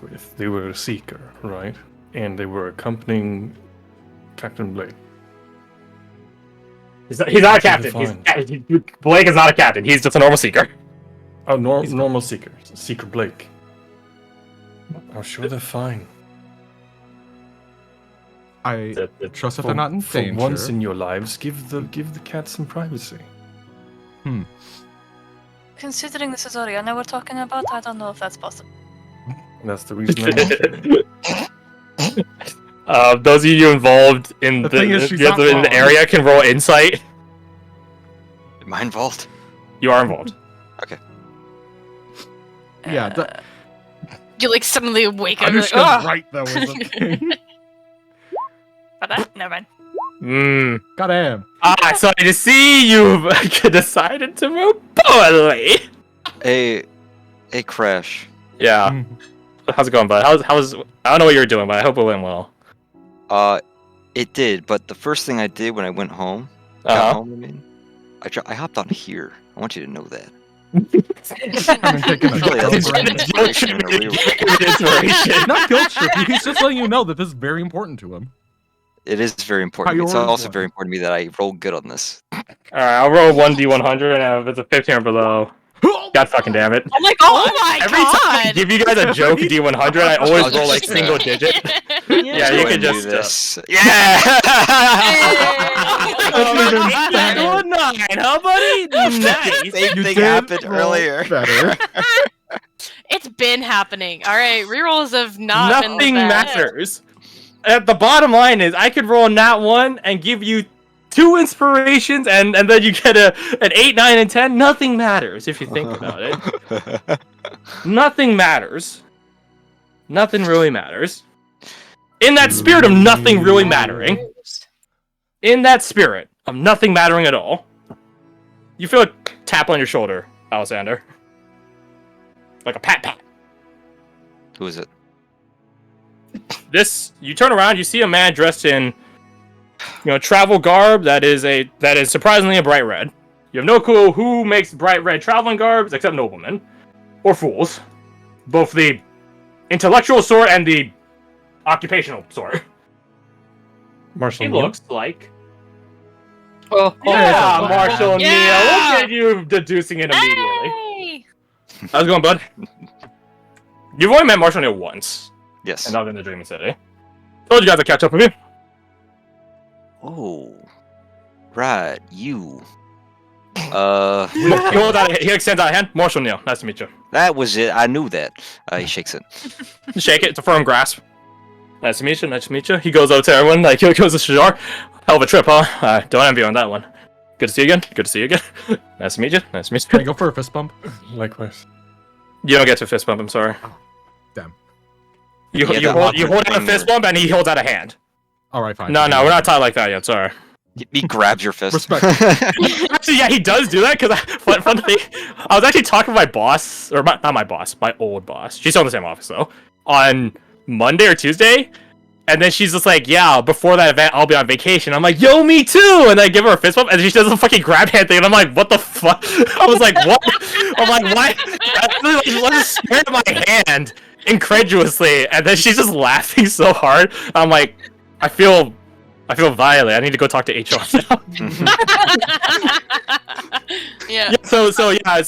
with. They were a seeker, right? And they were accompanying Captain Blake. He's not a captain. Blake is not a captain. He's just a normal seeker. Oh, normal seeker. Seeker Blake. I'm sure they're fine. I trust that they're not in danger. For once in your lives, give the cat some privacy. Considering this is Oriana we're talking about, I don't know if that's possible. That's the reason I those of you involved in the area can roll insight. Am I involved? You are involved. Okay. Yeah. You like suddenly wake up. Anushka's Like, right though. Never mind. Goddamn. So to see you decided to move poorly. A crash. Yeah. How's it going, bud? How's I don't know what you were doing, but I hope it went well. It did, but the first thing I did when I went home, got home, I mean, I hopped on here. I want you to know that. Not guilt trip. He's just letting you know that this is very important to him. It is very important. It's also very important to me that I roll good on this. Alright, I'll roll 1d100, and if it's a 15 or below, God fucking damn it. I'm like, oh my Every time I give you guys a joke D100, I always roll like single digit. Yeah, you can just... this. Yeah! Better. 9, huh, buddy? Nice! Same thing happened earlier. Better. It's been happening. Alright, rerolls have not been Nothing the best. matters. The bottom line is, I could roll nat 1 and give you 2 inspirations, and then you get an 8, 9, and 10. Nothing matters if you think about it. Nothing matters. Nothing really matters. In that spirit of nothing really mattering. In that spirit of nothing mattering at all. You feel a tap on your shoulder, Alexander. Like a pat. Who is it? You turn around, you see a man dressed in, travel garb that is surprisingly a bright red. You have no clue who makes bright red traveling garbs except noblemen or fools, both the intellectual sort and the occupational sort. Marshall He Neal? looks like. Yeah, Marshall yeah. Neal. Look at you deducing it immediately. Hey! How's it going, bud? You've only met Marshall Neal once, Yes. and not in the Dreaming City. Told you guys to catch up with me. Oh. Right, you. He extends out a hand. Marshall Neal, nice to meet you. That was it. I knew that. He shakes it. Shake it. It's a firm grasp. Nice to meet you. Nice to meet you. He goes out to everyone. Like, he goes to Shajar. Hell of a trip, huh? Don't envy you on that one. Good to see you again. Good to see you again. Nice to meet you. Nice to meet Can I you. go for a fist bump? Likewise. You don't get to fist bump. I'm sorry. Damn. You Yeah, hold that out a awkward fist thing bump, and he holds out a hand. Alright, fine. No, we're not tied like that yet. Sorry. He grabs your fist. Respect. Actually, yeah, he does do that, because fun thing, I was actually talking to my boss, or not my boss, my old boss. She's still in the same office, though, on Monday or Tuesday, and then she's just like, yeah, before that event, I'll be on vacation. I'm like, yo, me too! And I give her a fist bump, and she does a fucking grab hand thing, and I'm like, what the fuck? I was like, what? I'm like, why? She just stared at my hand, incredulously, and then she's just laughing so hard. I'm like, I feel violated. I need to go talk to HR now. Yeah. So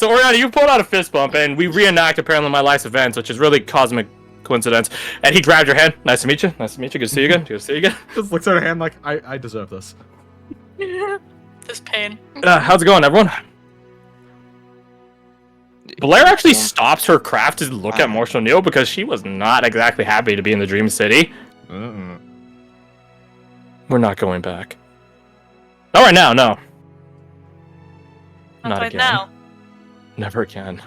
Oriana, you pulled out a fist bump, and we reenact apparently my life's events, which is really cosmic coincidence. And he grabbed your hand. Nice to meet you. Nice to meet you. Good to see you again. Good to see you again. Just looks at her hand like, I deserve this. This pain. How's it going, everyone? Blair actually stops her craft to look at Marshall Neal because she was not exactly happy to be in the Dream City. We're not going back. Not right now, no. Not right again. now. Never again.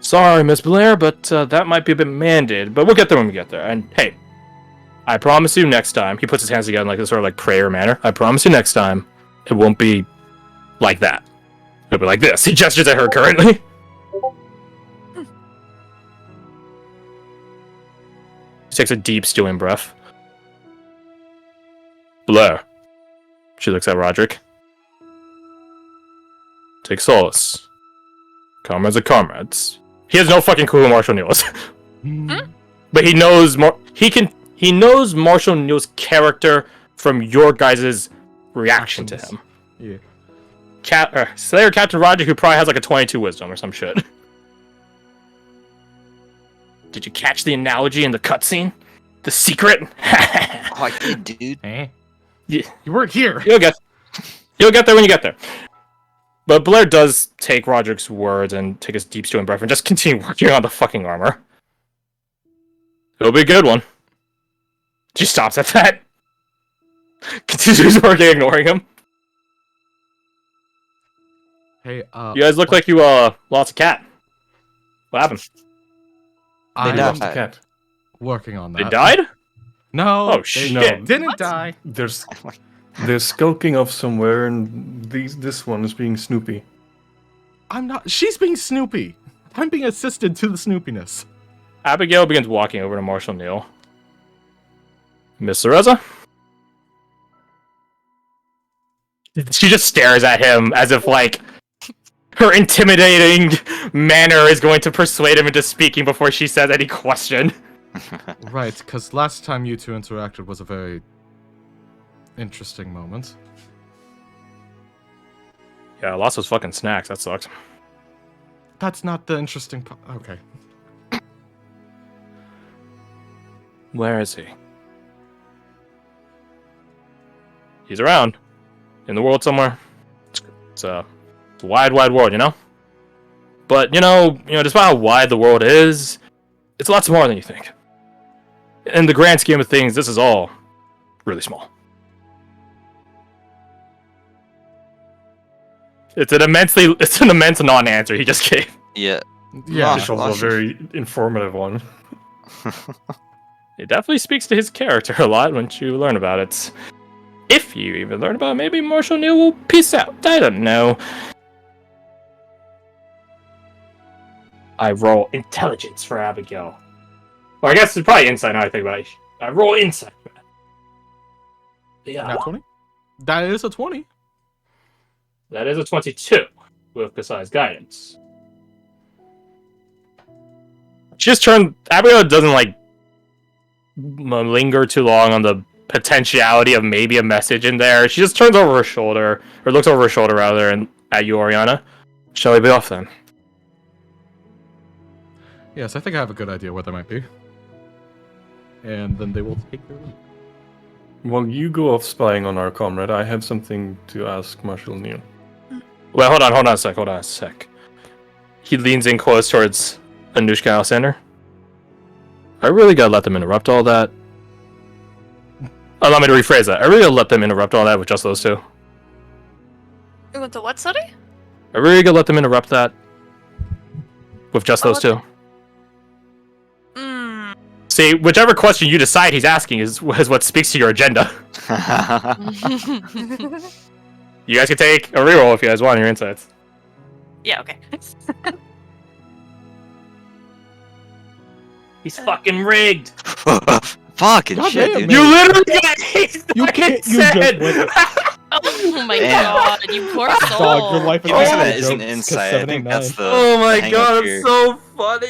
Sorry, Miss Blair, but that might be a bit mandated, but we'll get there when we get there. And hey, I promise you next time, he puts his hands together in like this sort of like prayer manner. I promise you next time, it won't be like that. It'll be like this. He gestures at her currently. She takes a deep, stewing breath. Blair. She looks at Roderick. Take solace. Comrades are comrades. He has no fucking clue who Marshall Neal is. but he knows more. He knows Marshall Neal's character from your guys' reaction to him. Yeah. Slayer Captain Roger, who probably has like a 22 wisdom or some shit. Did you catch the analogy in the cutscene? The secret? Oh, I did, dude. Yeah. You weren't here. You'll get there when you get there. But Blair does take Roderick's words and take his deep stewing breath and just continue working on the fucking armor. It'll be a good one. She stops at that. Continues working, ignoring him. Hey, You guys look like you lost a cat. What happened? They I'm died. The cat. working on They that. died? No. Oh they shit! didn't die. They're skulking off somewhere, and this one is being Snoopy. I'm not. She's being Snoopy. I'm being assisted to the Snoopiness. Abigail begins walking over to Marshall Neal. Miss Cereza? She just stares at him as if, like, her intimidating manner is going to persuade him into speaking before she says any question. Right, because last time you two interacted was a very interesting moment. Yeah, I lost those fucking snacks. That sucks. That's not the interesting part. Okay. Where is he? He's around. In the world somewhere. It's a wide, wide world, you know? But, you know, despite how wide the world is, it's lots more than you think. In the grand scheme of things, this is all really small. It's an immense non-answer he just gave. Yeah. Yeah. It's also a very informative one. It definitely speaks to his character a lot once you learn about it. If you even learn about it, maybe Marshall Neal will peace out. I don't know. I roll intelligence for Abigail. Well, I guess it's probably insight now I think about it. I roll insight. Yeah. Not 20? That is a 20. That is a 22 with Kasai's guidance. She just turned. Abigail doesn't like linger too long on the potentiality of maybe a message in there. She just turns over her shoulder, or looks over her shoulder rather, and at you, Oriana. Shall we be off then? Yes, I think I have a good idea what that might be. And then they will take their leave. While you go off spying on our comrade, I have something to ask Marshall Neal. Well, hold on a sec. He leans in close towards Anushka Alexander. I really gotta let them interrupt all that. Allow me to rephrase that. I really gotta let them interrupt all that with just those two. You want to what, sorry? I really gotta let them interrupt that with just those two. See, whichever question you decide he's asking is what speaks to your agenda. You guys can take a reroll if you guys want your insights. Yeah, okay. He's fucking rigged. Fucking God shit, damn, dude. man. You literally got You can't- you just said. went- Oh my Damn. god, you poor soul. Dog, your life is The reason all that isn't jokes, 'cause insight. I think 7 that's and the. Oh my the hang god, up it's here. so funny.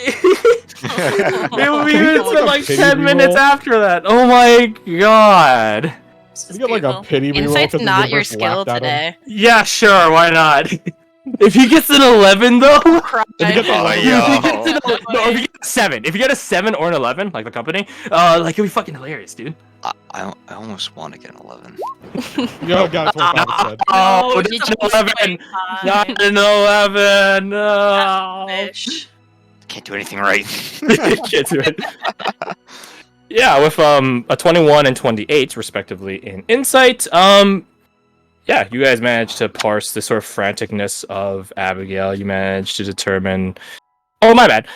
We Can you even get, like, took a like pity 10 minutes reroll? after that. Oh my god. This You is get like a beautiful. pity reroll Insight's 'cause the not your universe skill laughed at him. today. Yeah, sure, why not? If he gets an 11 though. Cry. If you get the Oh, one- If yo. he gets no, if you get a 7. If you get a 7 or an 11, like the company, like it'll be fucking hilarious, dude. I almost want to get an 11. Yo, got it 25 instead. Oh, No, it's did an you 11. Not an 11. No. Fish. Can't do anything right. Can't do it. Yeah, with a 21 and 28 respectively in insight. Yeah, you guys managed to parse the sort of franticness of Abigail. You managed to determine. Oh, my bad.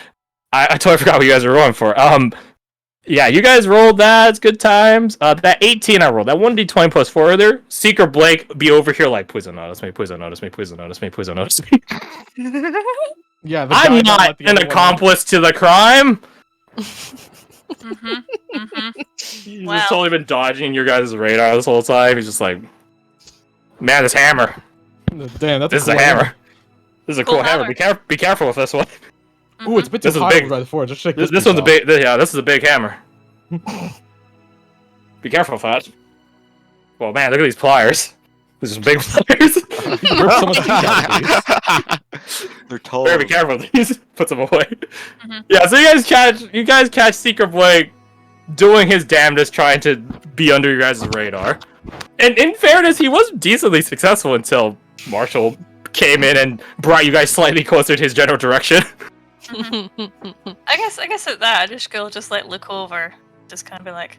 I totally forgot what you guys were rolling for. Yeah, you guys rolled that. It's good times. That 18 I rolled. That 1d20 plus 4 there. Seeker Blake be over here like, please don't notice me. Please don't notice me. Please don't notice me. Please don't notice me. Yeah, the I'm guy that not let the an other one accomplice to the crime. He's Wow. just totally been dodging your guys' radar this whole time. He's just like, man, this hammer. out. Damn, that's This is cool a hammer. This is a cool Cool hammer. hammer. Be careful with this one. Ooh, it's a bit too This is high big. over by the forge. Let's shake This piece one's a off. big. Yeah, this is a big hammer. Be careful, Fat. Well, man, look at these pliers. These are big pliers. Rip someone's teeth out, please. They're tall. Better be careful. These put them away. Mhm. Yeah, so you guys catch Secret Blake doing his damnedest, trying to be under your guys' radar. And in fairness, he was decently successful until Marshall came in and brought you guys slightly closer to his general direction. I guess at that, Anushka will just like look over, just kind of be like,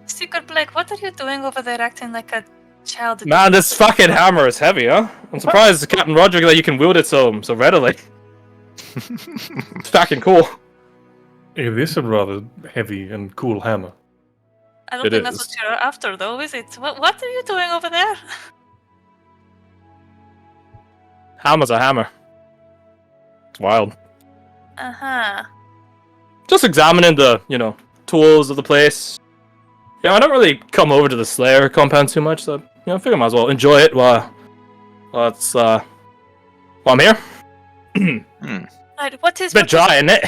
Secret Blake, what are you doing over there acting like a child? Man, this fucking hammer is heavy, huh? I'm surprised, Captain Roderick, that you can wield it so readily. It's fucking cool. It is a rather heavy and cool hammer. I don't It think that's is. what you're after, though, is it? What are you doing over there? Hammer's a hammer. It's wild. Uh-huh. Just examining the, tools of the place. Yeah, I don't really come over to the Slayer compound too much, so, I figure I might as well enjoy it while I'm here. Right, what is... It's a bit dry, isn't it?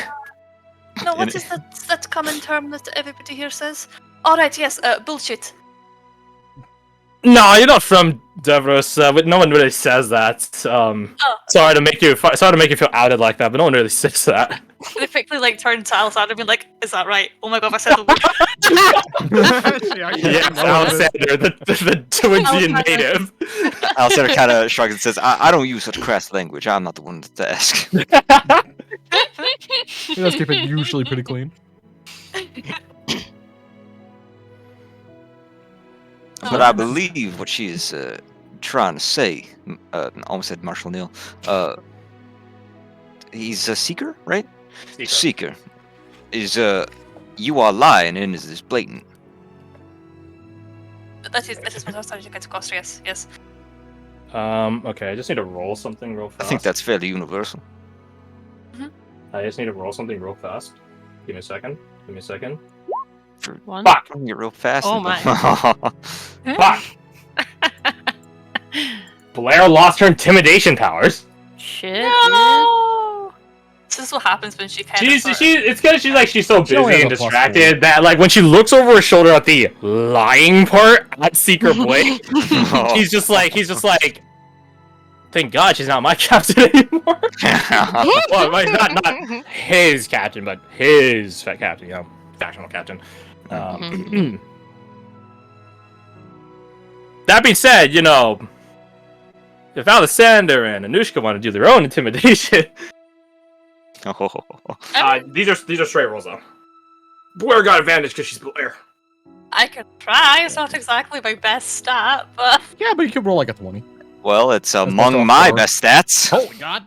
No, what is that common term that everybody here says? Alright, yes, bullshit. No, you're not from Devros. No one really says that. Sorry to make you feel outed like that, but no one really says that. They quickly, like, turn to Alexander and be like, is that right? Oh my god, I said the word. Yeah, Alexander, the Twinsian Alexander. native. Alcester kind of shrugs and says, I don't use such crass language. I'm not the one to ask. He does keep it usually pretty clean. But I believe what she is trying to say, almost said Marshall Neal, he's a seeker, right? Seeker. Is, you are lying and is this blatant? That is what I was trying to get across, yes. Okay, I just need to roll something real fast. I think that's fairly universal. I just need to roll something real fast. Give me a second. One. Fuck! Doing it real fast. Oh my. Fuck! Blair lost her intimidation powers. Shit. No! This is what happens when she kind It's of... because she's so She only busy has and a plus distracted that, like, when she looks over her shoulder at the lying part at Secret Blake, he's just like, thank God she's not my captain anymore. Well, not his captain, but his captain, factional captain. That being said, if Alexander and Anushka want to do their own intimidation, these are straight rolls though. Blair got advantage because she's Blair. I can try, it's not exactly my best stat, but... Yeah, but you can roll like a 20. Well, it's not among off my four. best stats. Holy god.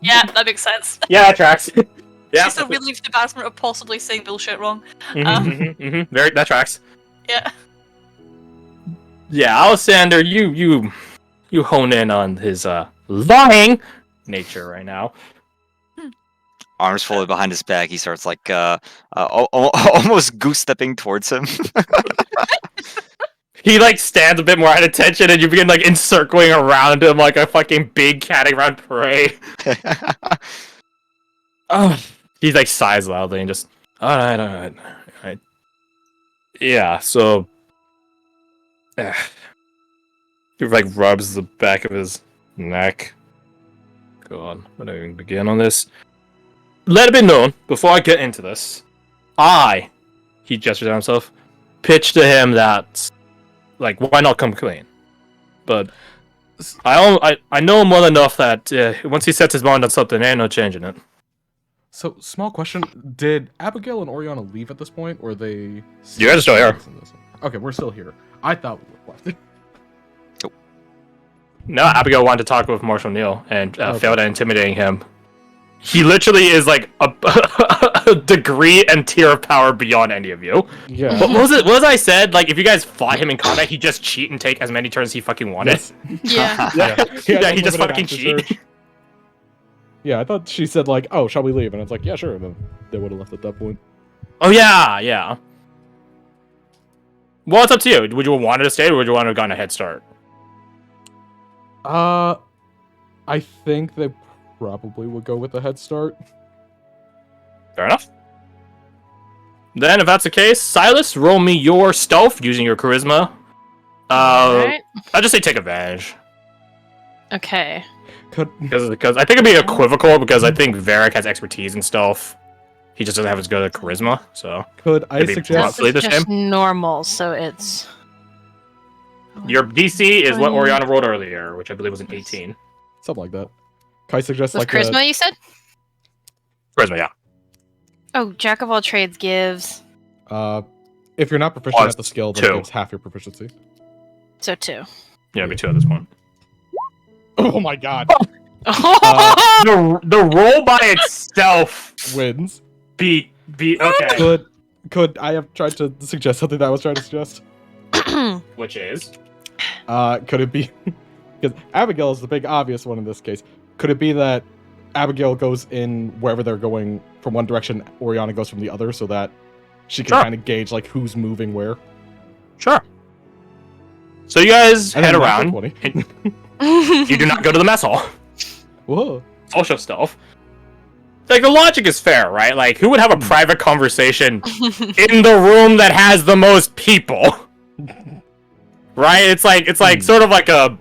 Yeah, that makes sense. Yeah, that tracks. Yeah, She's a relieved embarrassment of possibly saying bullshit wrong. Very, that tracks. Yeah. Yeah, Alexander, you hone in on his lying nature right now. Arms folded behind his back, he starts like almost goose stepping towards him. He like stands a bit more at attention, and you begin like encircling around him like a fucking big cat around prey. Oh, he like sighs loudly and just, all right. Yeah, so he like rubs the back of his neck. Go on, I'm not even begin on this. Let it be known before I get into this. He gestures at himself, pitched to him that, like, why not come clean? But I know him well enough that once he sets his mind on something, ain't no changing it. So, small question. Did Abigail and Oriana leave at this point, or they... You guys are still here. Okay, we're still here. I thought we were left. No, Abigail wanted to talk with Marshall Neal and Okay. failed at intimidating him. He literally is like a degree and tier of power beyond any of you. Yeah. What was I said? Like, if you guys fought him in combat, he'd just cheat and take as many turns as he fucking wanted. Yeah. Yeah, he just unlimited fucking access cheat. search. Yeah, I thought she said like, "Oh, shall we leave?" And it's like, "Yeah, sure." And then they would have left at that point. Oh yeah. Well, it's up to you. Would you have wanted to stay, or would you want to have gotten a head start? I think they probably would go with a head start. Fair enough. Then, if that's the case, Silas, roll me your stealth using your charisma. Alright. I'll just say take advantage. Okay. Because I think it'd be equivocal, because I think Varric has expertise in stealth. He just doesn't have as good a charisma, so... Could I It'd be suggest... roughly This the is just same. normal, so it's... Your DC is what Oriana rolled earlier, which I believe was an 18. Something like that. Can I suggest Was like charisma, you said? Charisma, yeah. Oh, Jack of all trades gives... if you're not proficient Plus at the skill, then 2. it gives half your proficiency. So 2. Yeah, it'd be 2 at this point. Oh my god. The roll by itself Wins. beat okay. Could I have tried to suggest something that I was trying to suggest? Which is? Could it be... Because Abigail is the big obvious one in this case. Could it be that Abigail goes in wherever they're going from one direction, Oriana goes from the other, so that she can Sure. kind of gauge like who's moving where? Sure. So you guys And head then around. natural 20. and you do not go to the mess hall. Whoa. Social stealth. Like, the logic is fair, right? Like, who would have a private conversation in the room that has the most people? Right? It's like sort of like a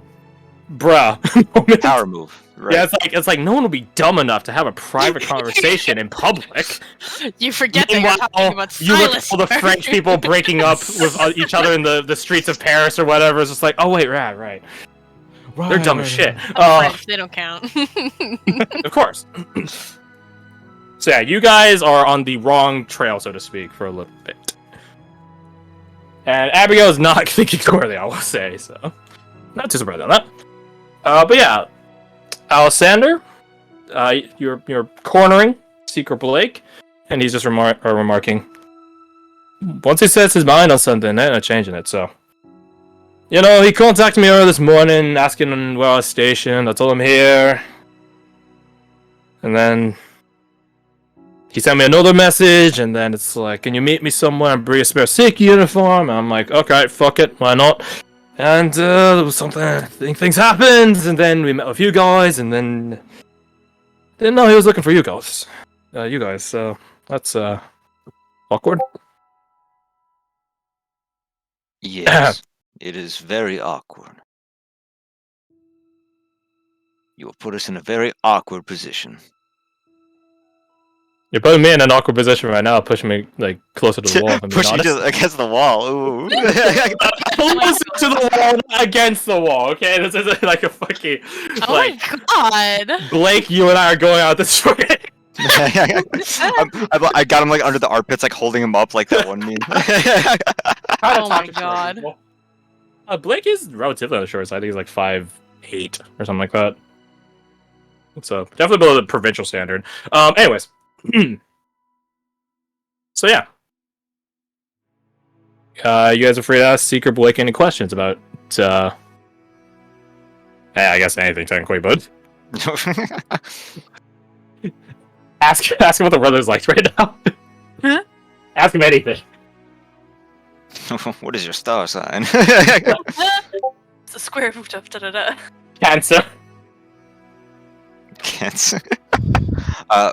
bruh moment. Power move. Right. Yeah, it's like no one will be dumb enough to have a private conversation in public. You forget that you're Meanwhile, talking about you look Silas at all the first. French people breaking up with each other in the streets of Paris or whatever. It's just like, oh wait, right. They're dumb as shit. French, they don't count. Of course. So yeah, you guys are on the wrong trail, so to speak, for a little bit. And Abigail is not thinking clearly, I will say, so not too surprised on that. But yeah, Alessander, you're cornering Secret Blake, and he's just remarking. Once he sets his mind on something, they're not changing it, so... You know, he contacted me earlier this morning, asking where I was stationed. I told him here. And then... he sent me another message, and then it's like, can you meet me somewhere and bring a spare Sikh uniform? And I'm like, okay, fuck it, why not? And there was something, I think things happened, and then we met with you guys, and then... didn't know he was looking for you guys. So that's, awkward. Yes, it is very awkward. You will put us in a very awkward position. You're putting me in an awkward position right now, pushing me, like, closer to the wall. if I'm being Push you honest. against the wall. Ooh. Closer to the wall, not against the wall, okay? This isn't like a fucking... Oh like, my god! Blake, you and I are going out this way. I got him like under the armpits, like holding him up like that one meme. Oh my god. Blake is relatively on the short side. I think he's like 5'8" or something like that. So definitely below the provincial standard. Anyways. So yeah. You guys are free to ask Secret Blake any questions about I guess anything technically, but ask him what the weather's like right now. Huh? Ask him anything. What is your star sign? It's the square root of da-da-da. Cancer. Cancer.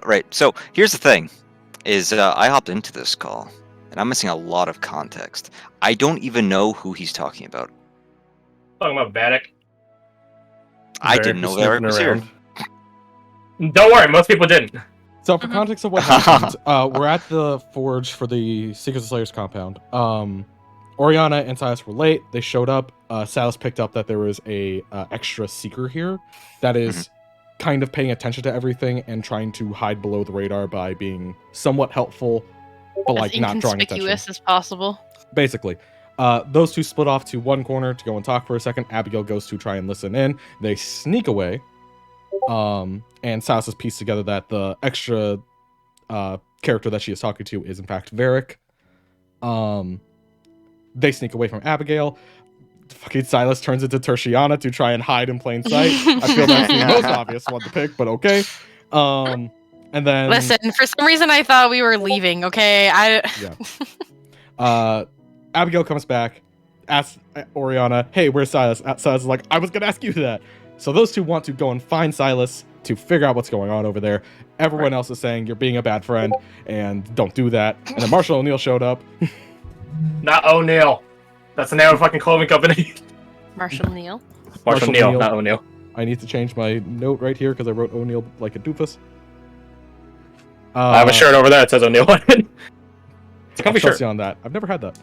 Right. So here's the thing: is I hopped into this call, and I'm missing a lot of context. I don't even know who he's talking about. Talking about Vatic. I didn't know Varric was here. Don't worry, most people didn't. So for context of what happened, we're at the forge for the Secrets of Slayers compound. Oriana and Silas were late. They showed up. Silas picked up that there was a extra seeker here that is kind of paying attention to everything and trying to hide below the radar by being somewhat helpful, but like As not drawing attention. inconspicuous as possible. Basically. Those two split off to one corner to go and talk for a second. Abigail goes to try and listen in. They sneak away. And Silas has pieced together that the extra character that she is talking to is in fact Varric. They sneak away from Abigail. Fucking Silas turns into Tertiana to try and hide in plain sight. I feel that's the most obvious one to pick, but okay. And then Listen, for some reason I thought we were leaving, okay? Abigail comes back, asks Oriana, hey, where's Silas? Silas is like, I was gonna ask you that. So those two want to go and find Silas, to figure out what's going on over there. Everyone else is saying you're being a bad friend and don't do that. And then Marshall O'Neill showed up. Not O'Neill. That's the name of a fucking clothing company. Marshall Neal. Marshall Neal, not O'Neill. I need to change my note right here because I wrote O'Neill like a doofus. I have a shirt over there that says O'Neill on it. It's a comfy I'll trust shirt. you on that. I've never had that.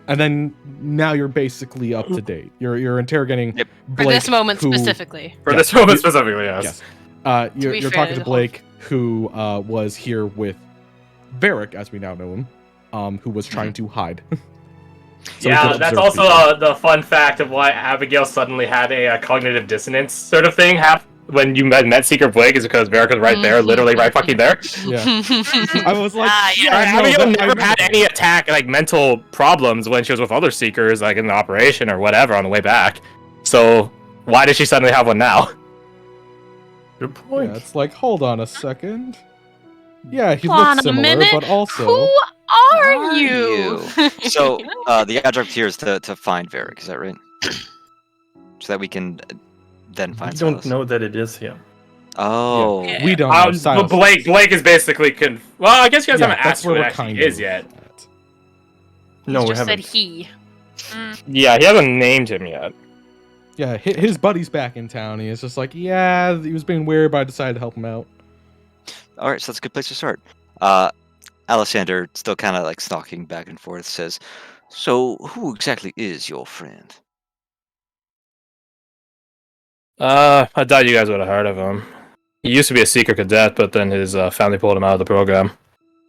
And then now you're basically up to date. You're interrogating Yep. Blake, For this moment who- specifically. For Yeah. this moment specifically, yes. Yes. To You're be talking fair, to the whole- Blake, who was here with Varric, as we now know him, who was trying to hide. So we Yeah, could that's observe also people. the fun fact of why Abigail suddenly had a cognitive dissonance sort of thing when you met Secret Blake is because Varric was right there, literally right fucking there. Yeah. I was like, yeah. no, Abigail I never remember had that. any mental problems when she was with other Seekers, like in the operation or whatever on the way back. So why does she suddenly have one now? Good point. Yeah, it's like, hold on a second. Yeah, he Hold on looks a similar, minute. but also... Who are you? So the adjunct here is to find Varric, is that right? So that we can then I find don't Silas. know that it is him. Oh. Yeah. We don't know. But Silas. Blake is basically well, I guess you guys Yeah, haven't that's asked where who it we're actually kind is of yet. at. No, He's we just haven't. said he. Yeah, he hasn't named him yet. Yeah, his buddy's back in town. He is just like, yeah, he was being weird, but I decided to help him out. All right, so that's a good place to start. Alessander, still kind of like stalking back and forth, says, "So, who exactly is your friend?" I doubt you guys would have heard of him. He used to be a Seeker cadet, but then his family pulled him out of the program.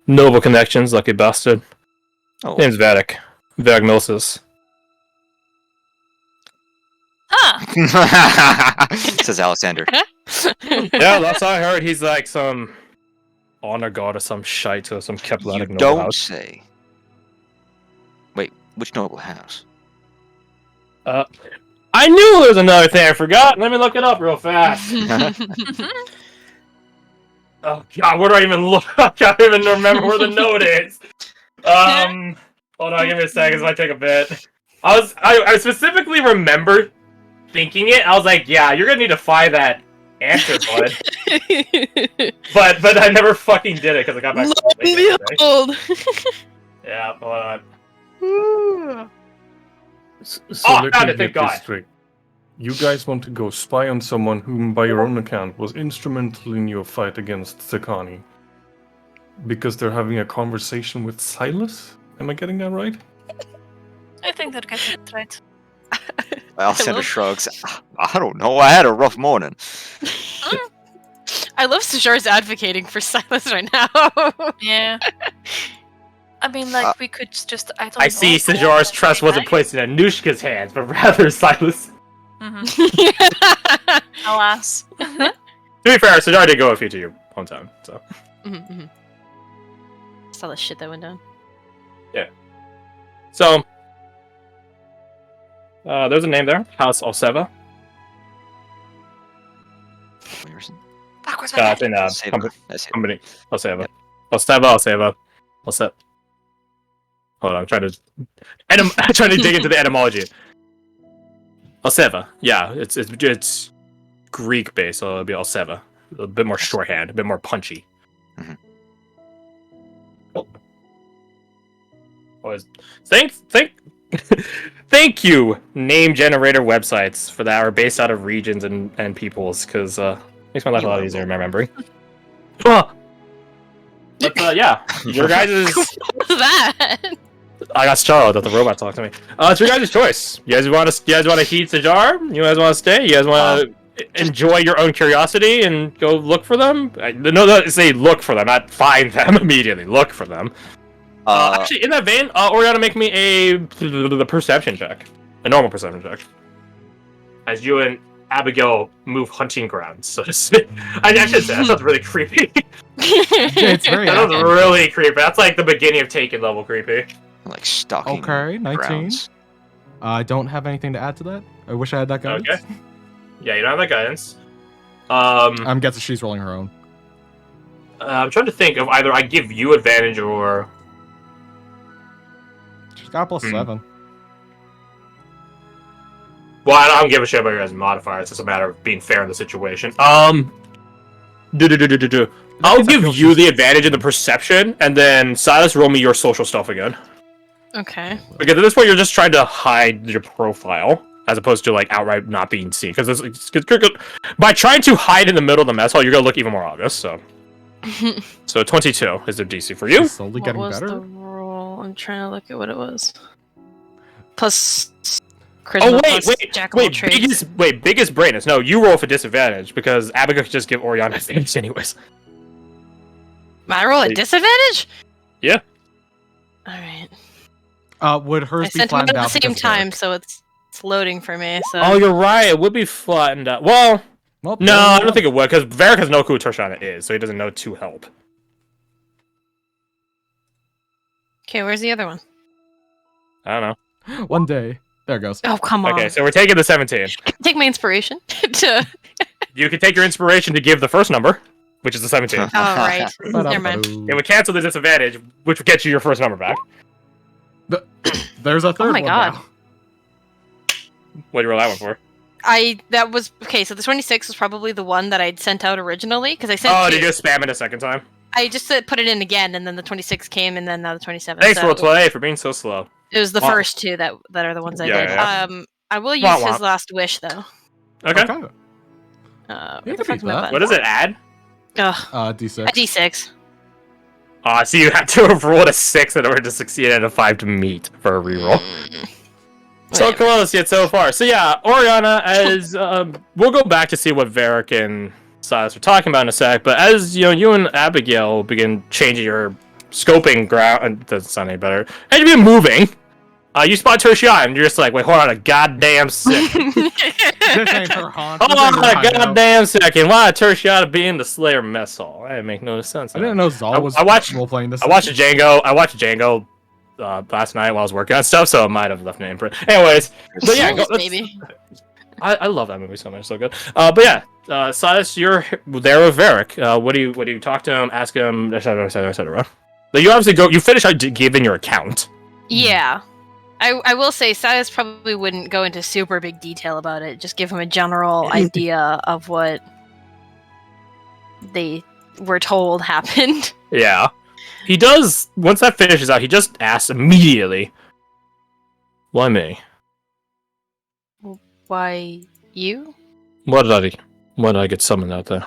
Noble connections, lucky bastard. Oh, Name's Varric. Varignosis. Huh. says Alessander. Yeah, that's how I heard. He's like some honor god or some shite or some You Keplatic noble don't house. say. Wait, which noble house? I knew there was another thing I forgot. Let me look it up real fast. Oh god, where do I even look? I can't even remember where the note is. Hold on, give me a second. This might take a bit. I specifically remember thinking it. I was like, yeah, you're gonna need to find that answer, bud. but I never fucking did it because I got back. Lo late and yesterday. behold. Yeah, hold on. So Oh, let found me it, thank get this God. straight. You guys want to go spy on someone whom, by your own account, was instrumental in your fight against Sakani. Because they're having a conversation with Silas? Am I getting that right? I think they're getting it right. Alessander love- shrugs. I don't know. I had a rough morning. I love Sajar's advocating for Silas right now. Yeah. I mean, like, we could just. I don't I know, see go Sajar's and trust say wasn't hi. placed in Anushka's hands, but rather Silas. Mhm. Alas. To be fair, Sajar did go with you to your hometown, so. Saw the shit that went down. So, there's a name there, House Oseva. Where is it? Fuck, where's my It's pen? in Save company. it. That's it. Company. Oseva. Yep. Oseva. Hold on, I'm trying to. I'm trying to dig into the etymology. Oseva. Yeah, it's Greek based, so it'll be Oseva. A bit more shorthand, a bit more punchy. Mhm. Always thank thank you, name generator websites for that are based out of regions and peoples, because makes my life a lot easier remembering. But yeah, your guys' What's that? I got startled that the robot talked to me. It's your guys' choice. You guys want to heed Sajar? You guys want to stay? You guys want to enjoy your own curiosity and go look for them? No, say look for them, not find them immediately. Look for them. Actually, in that vein, Oriana, make me a perception check, a normal perception check, as you and Abigail move hunting grounds, so to speak. I should say that sounds really creepy. It's very That sounds accurate. really creepy. That's like the beginning of Taken level creepy. like stalking. Okay, 19. grounds. I don't have anything to add to that. I wish I had that guidance. Okay. Yeah, you don't have that guidance. I'm guessing she's rolling her own. I'm trying to think of either I give you advantage or She's got plus Hmm. 7. Well, I don't give a shit about your guys' modifier. It's just a matter of being fair in the situation. I'll give you the advantage in the perception, and then Silas, roll me your social stuff again. Okay. Because at this point, you're just trying to hide your profile, as opposed to like outright not being seen. Because by trying to hide in the middle of the mess hall, you're gonna look even more obvious. So 22 is the DC for you. She's slowly What getting was better. the roll? I'm trying to look at what it was. Plus charisma. Oh plus jack of all trades. biggest brainers. No, you roll for disadvantage because Abigail could just give Oriana advantage anyways. I roll at disadvantage? Yeah. All right. Would hers I be sent them flattened at out the same because of time, Eric? so it's loading for me. So. Oh, you're right. It would be flattened out. Well, Well, no, I don't think it would because Varric has no clue who Torshana is, so he doesn't know to help. Okay, where's the other one? I don't know. One day. There it goes. Oh, come on. Okay, so we're taking the 17. Take my inspiration. You can take your inspiration to give the first number, which is the 17. All right. Never mind. It would cancel the disadvantage, which would get you your first number back. There's a third my one God. now. What do you roll that one for? That was okay. So the 26 was probably the one that I'd sent out originally because I sent. Oh, two. did you just spam it a second time? I just put it in again, and then the 26 came, and then now the 27. Thanks, so Roll20, for being so slow. it was the Wow. first two that are the ones I Yeah, did. yeah. I will use Womp womp. his last wish though. Okay. Okay. What You the can fuck's beat my that. button? What does it add? Ugh, D6. a D6. So you have to have rolled a 6 in order to succeed and a 5 to meet for a reroll. So Whatever. close yet so far. So yeah, Oriana, as we'll go back to see what Varric and Silas are talking about in a sec, but as you and Abigail begin changing your scoping ground, it doesn't sound any better, and you begin moving, you spot Tertian, and you're just like, wait, hold on a goddamn second. This ain't her haunt. This Hold ain't on her a hideout. goddamn second. Why Tertian be in the Slayer mess hall? That didn't make no sense. I didn't know Zal was I watched- role playing this. I watched Django last night while I was working on stuff, so it might have left an imprint. Anyways, but yeah, Souls, let's- baby. I love that movie so much, so good. But yeah, Silas, you're there with Varric. What do you talk to him, ask him, etc., etc., etc. But you obviously you finish giving your account. Yeah. I will say Silas probably wouldn't go into super big detail about it. Just give him a general idea of what they were told happened. Yeah, he does. Once that finishes out, he just asks immediately, "Why me? Why you? Why did I get summoned out there?"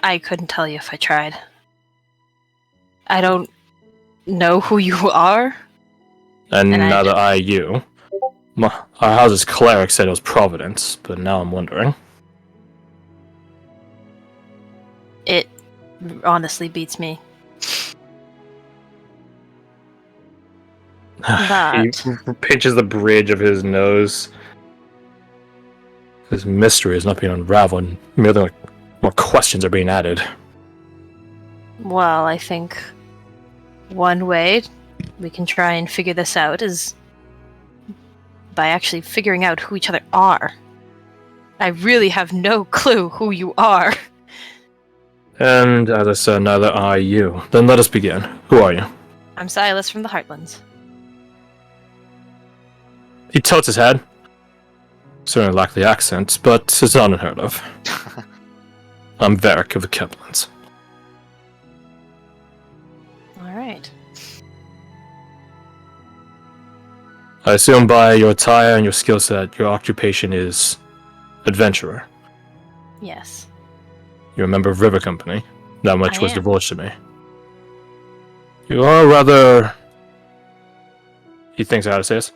I couldn't tell you if I tried. I don't know who you are. And And I neither did- I you. Our house's cleric said it was Providence, but now I'm wondering. It honestly beats me. He That- pinches the bridge of his nose. This mystery is not being unraveled, and merely more questions are being added. Well, I think one way we can try and figure this out is by actually figuring out who each other are. I really have no clue who you are. And as I said, neither are you. Then let us begin. Who are you? I'm Silas from the Heartlands. He tilts his head. Certainly lack the accent, but it's not unheard of. I'm Varric of the Keplands. Alright. I assume by your attire and your skill set, your occupation is adventurer. Yes. You're a member of River Company. That much I was am. divulged to me. You are rather... He thinks how to say this.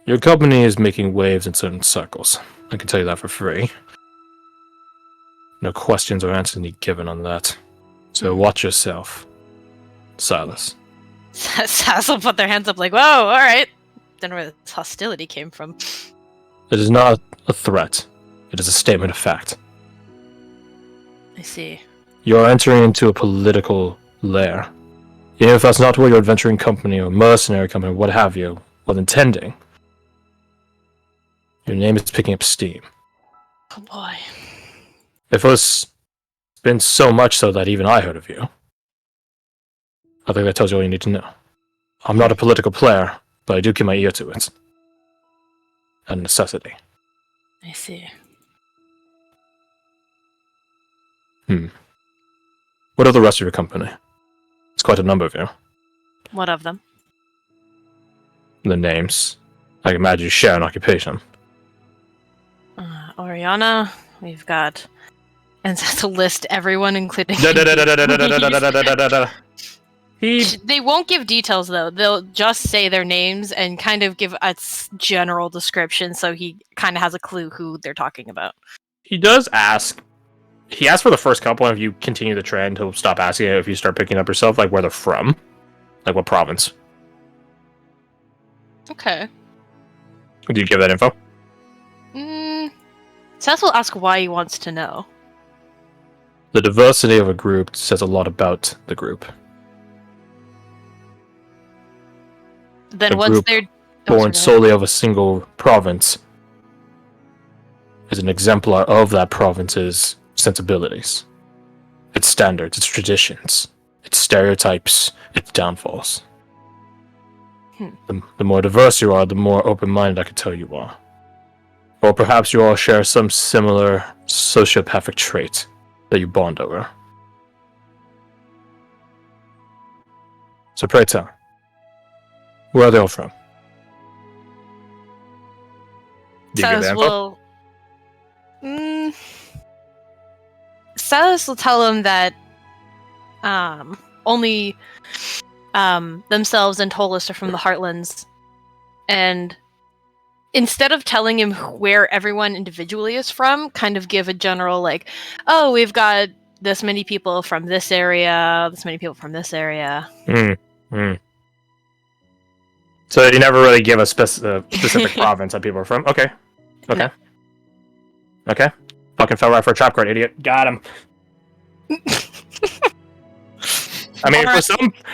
Your company is making waves in certain circles. I can tell you that for free. No questions or answers need given on that. So watch yourself. Silas. Sass will put their hands up like, whoa, alright. Don't know where this hostility came from. It is not a threat. It is a statement of fact. I see. You are entering into a political lair. Even if that's not what your adventuring company or mercenary company, what have you, was intending. Your name is picking up steam. Oh boy. If it's been so much so that even I heard of you, I think that tells you all you need to know. I'm not a political player, but I do keep my ear to it. a necessity. I see. What of the rest of your company? It's quite a number of you. What of them? The names. I can imagine you share an occupation. Oriana, we've got... And that's to list everyone, including... They won't give details, though. They'll just say their names and kind of give a general description, so he kind of has a clue who they're talking about. He does ask. He asked for the first couple, and if you continue the trend, he'll stop asking it if you start picking up yourself, like where they're from. Like what province. Okay. Do you give that info? Seth will ask why he wants to know. The diversity of a group says a lot about the group. Then A what's group their... Born solely of a single province is an exemplar of that province's sensibilities, its standards, its traditions, its stereotypes, its downfalls. The more diverse you are, the more open-minded I could tell you are. Or perhaps you all share some similar sociopathic trait that you bond over. So pray tell, where are they all from? Do you give the info? Silas will tell him that only themselves and Tolis are from the Heartlands, and instead of telling him where everyone individually is from, kind of give a general, like, oh, we've got this many people from this area, this many people from this area. So you never really give a specific province that people are from? Okay. Okay. No. Okay. Fucking fell right for a trap card, idiot. Got him. I mean,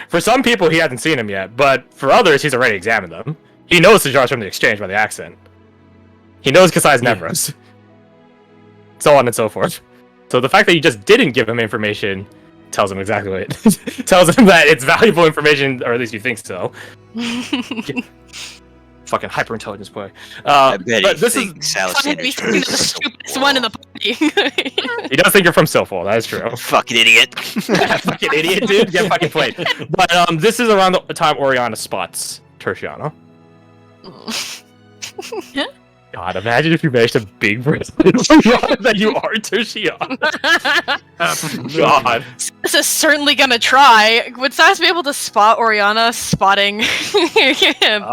for some people, he hasn't seen him yet, but for others, he's already examined them. He knows the jars from the exchange by the accent. He knows Kasai's Nevros. So on and so forth. So the fact that you just didn't give him information tells him exactly what it is. Tells him that it's valuable information, or at least you think so. Fucking hyper-intelligence boy. I bet but he this thinks is Alexander The stupidest one in the party. he does think you're from Silphol, that is true. Fucking idiot. Fucking idiot, dude. Get fucking played. But this is around the time Oriana spots Tertiano. God, imagine if you managed a big bracelet that you are Tertiano. God. This is certainly gonna try. Would Silas be able to spot Oriana spotting him?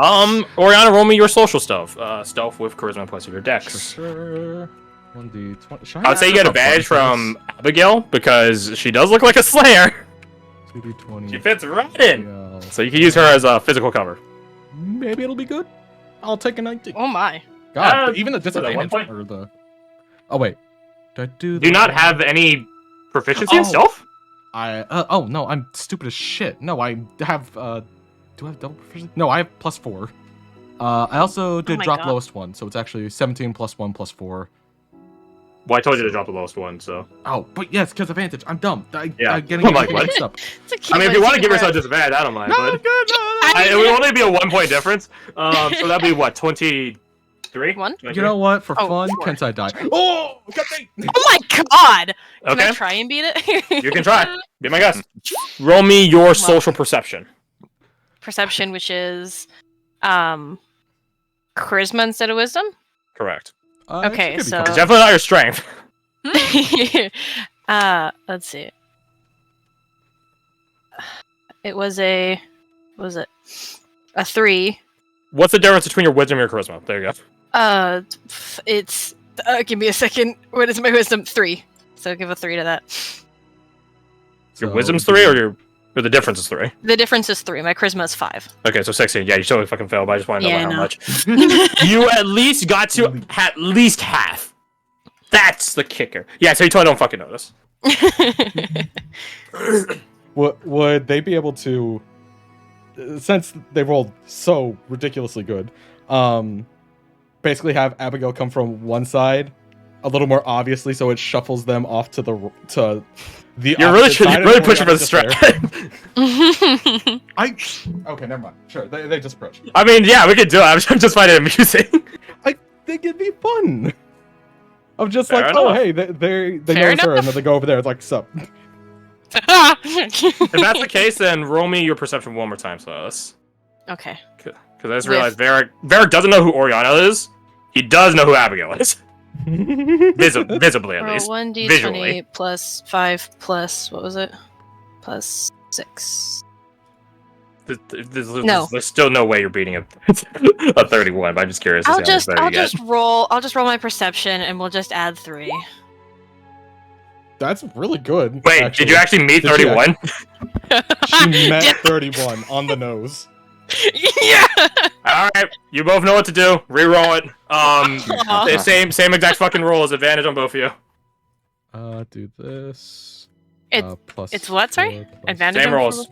Oriana, roll me your social stealth. Stealth with charisma plus your dex. Sure. 1d20. I would say you get advantage from Abigail because she does look like a slayer. 2d20. She fits right in. Yeah. So you can use her as a physical cover. Maybe it'll be good. I'll take a 19. Oh my. God, but even the so that disadvantage 1 point? or the... Oh wait, did I do? Do you not have any proficiency in stealth? Oh no, I'm stupid as shit. No, I have do I have double proficiency? No, I have +4. I also did my drop God. lowest one, so it's actually 17 + 1 + 4. Well, I told you to drop the lowest one, so. Oh, but yes, because advantage. I'm dumb. Yeah. I'm getting I'm like, everything mixed up. I mean, if you want to give yourself disadvantage, I don't mind. No, But good. it would only be a 1 point difference. So that'd be what, 23? One? You know what? For Oh, fun, sure. Kensai die. Oh, got me. Oh my god! Can Okay, I try and beat it? you can try. Be my guest. Roll me your social perception. Perception, which is charisma instead of wisdom? Correct. Okay, it should be so- It's fine. definitely not your strength. Let's see. It was a... What was it? A 3. What's the difference between your wisdom and your charisma? There you go. It's... give me a second. What is my wisdom? 3. So give a 3 to that. Your So wisdom's it'd 3 be- or the difference is 3? The difference is 3. My charisma is 5. Okay, so 16. Yeah, you totally fucking failed, but I just want to know Yeah, by how I know. much. You at least got to at least half. That's the kicker. Yeah, so you totally don't fucking notice. Would they be able to, since they rolled so ridiculously good, basically have Abigail come from one side a little more obviously, so it shuffles them off to the You're really opposite side and really pushing for Oriana's the just there. strat. Okay, never mind. Sure, they just approach. I mean, yeah, we could do it. I'm just finding it amusing. think it'd be fun. I'm just Fair like, enough. oh hey, they Fair notice her, and enough. then they go over there. It's like, sup. If that's the case, then roll me your perception one more time, Silas. Okay. Because I just realized Varric doesn't know who Oriana is. He does know who Abigail is. Visibly, at Roll least. 1d20 Visually. plus 5 plus, what was it? Plus 6. No. There's still no way you're beating a 31, but I'm just curious to I'll see how much better you get. I'll just roll my perception and we'll just add 3. That's really good. Wait, did you actually meet Did you 31? She met 31 on the nose. Yeah! Alright, you both know what to do. Reroll it. Aw. Same exact fucking roll as advantage on both of you. Do this. It- Plus it's what, sorry? 4 plus Advantage Same on rolls.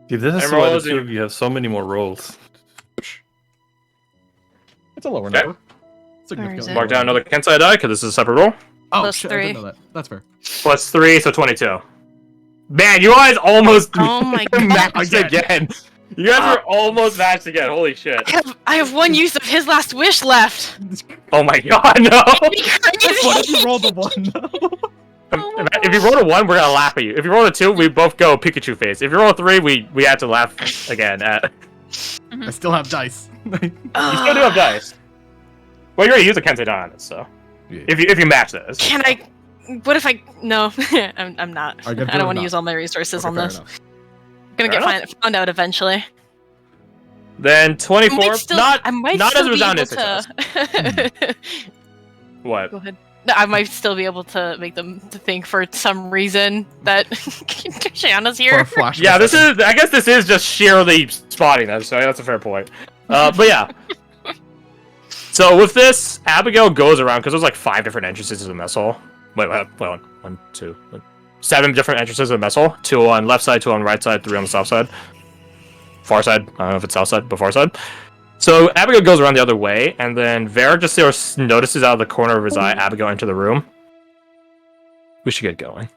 See, this is Same why the rolls two of you have so many more rolls. It's a lower Okay. number. Significantly is it? Mark down lower. another Kensai die, because this is a separate roll. Oh, Plus shit, I 3. didn't know that. That's fair. Plus 3, so 22. Man, you guys almost Oh my god. matched again. You guys were almost matched again. Holy shit. I have one use of his last wish left. Oh my god, no! What if you rolled a 1? If you roll a 1, we're gonna laugh at you. If you roll a 2, we both go Pikachu face. If you roll a 3, we have to laugh again at. I still have dice. You still do have dice. Well, you already used a Kensei die on it, so. Yeah. If you match this. Can I? What if I? No, I'm not. Are you gonna I do it don't or want to not? use all my resources Okay, on fair this. enough. I'm gonna Fair get found out eventually. Then 24. I might not still as a be resounding able to. What? Go ahead. No, I might still be able to make them to think for some reason that Shanna's For here. a flash. of Yeah, a this second. is. I guess this is just sheerly spotting them, so that's a fair point. But yeah. So with this, Abigail goes around because there's like 5 different entrances to the mess hall. Wait, 1, 2, 7 different entrances to the mess hall. 2 on left side, 2 on right side, 3 on the south side. Far side. I don't know if it's south side, but far side. So Abigail goes around the other way, and then Vera just notices out of the corner of his eye Abigail enter the room. We should get going.